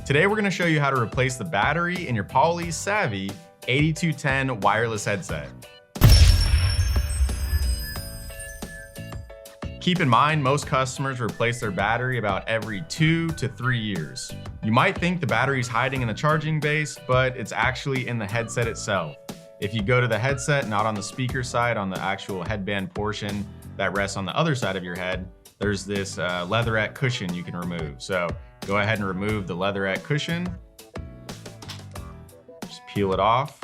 Today we're going to show you how to replace the battery in your Poly Savi 8210 wireless headset. Keep in mind, most customers replace their battery about every 2 to 3 years. You might think the battery is hiding in the charging base, but it's actually in the headset itself. If you go to the headset, not on the speaker side, on the actual headband portion that rests on the other side of your head, there's this leatherette cushion you can remove. So go ahead and remove the leatherette cushion. Just peel it off.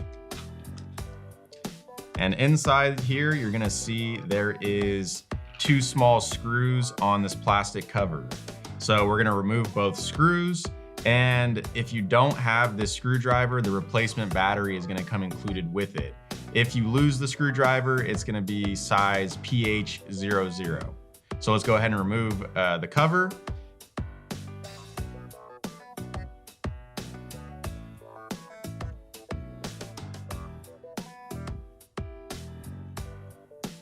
And inside here, you're gonna see there is 2 small screws on this plastic cover. So we're gonna remove both screws. And if you don't have this screwdriver, the replacement battery is gonna come included with it. If you lose the screwdriver, it's gonna be size PH00. So let's go ahead and remove the cover.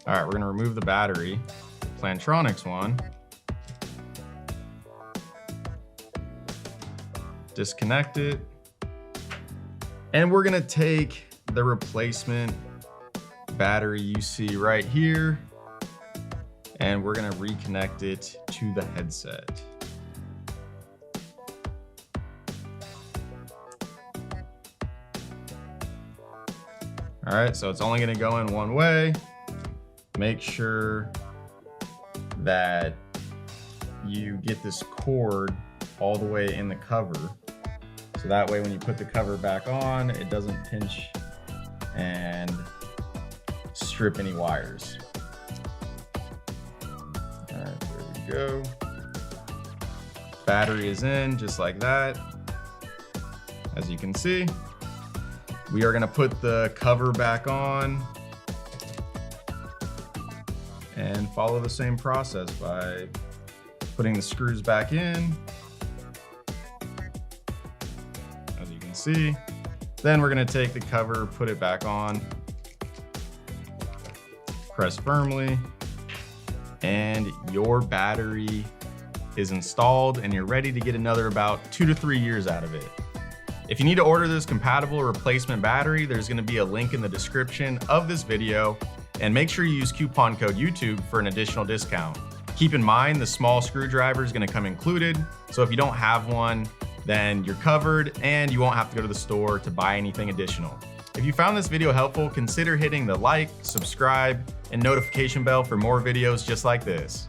All right, we're gonna remove the battery, Plantronics one. Disconnect it. And we're gonna take the replacement battery you see right here, and we're gonna reconnect it to the headset. All right, so it's only gonna go in one way. Make sure that you get this cord all the way in the cover. So that way when you put the cover back on, it doesn't pinch and strip any wires. All right, there we go. Battery is in just like that. As you can see, we are gonna put the cover back on and follow the same process by putting the screws back in. As you can see, then we're gonna take the cover, put it back on, press firmly, and your battery is installed and you're ready to get another about 2 to 3 years out of it. If you need to order this compatible replacement battery, there's gonna be a link in the description of this video, and make sure you use coupon code YouTube for an additional discount. Keep in mind, the small screwdriver is gonna come included, so if you don't have one, then you're covered and you won't have to go to the store to buy anything additional. If you found this video helpful, consider hitting the like, subscribe, and notification bell for more videos just like this.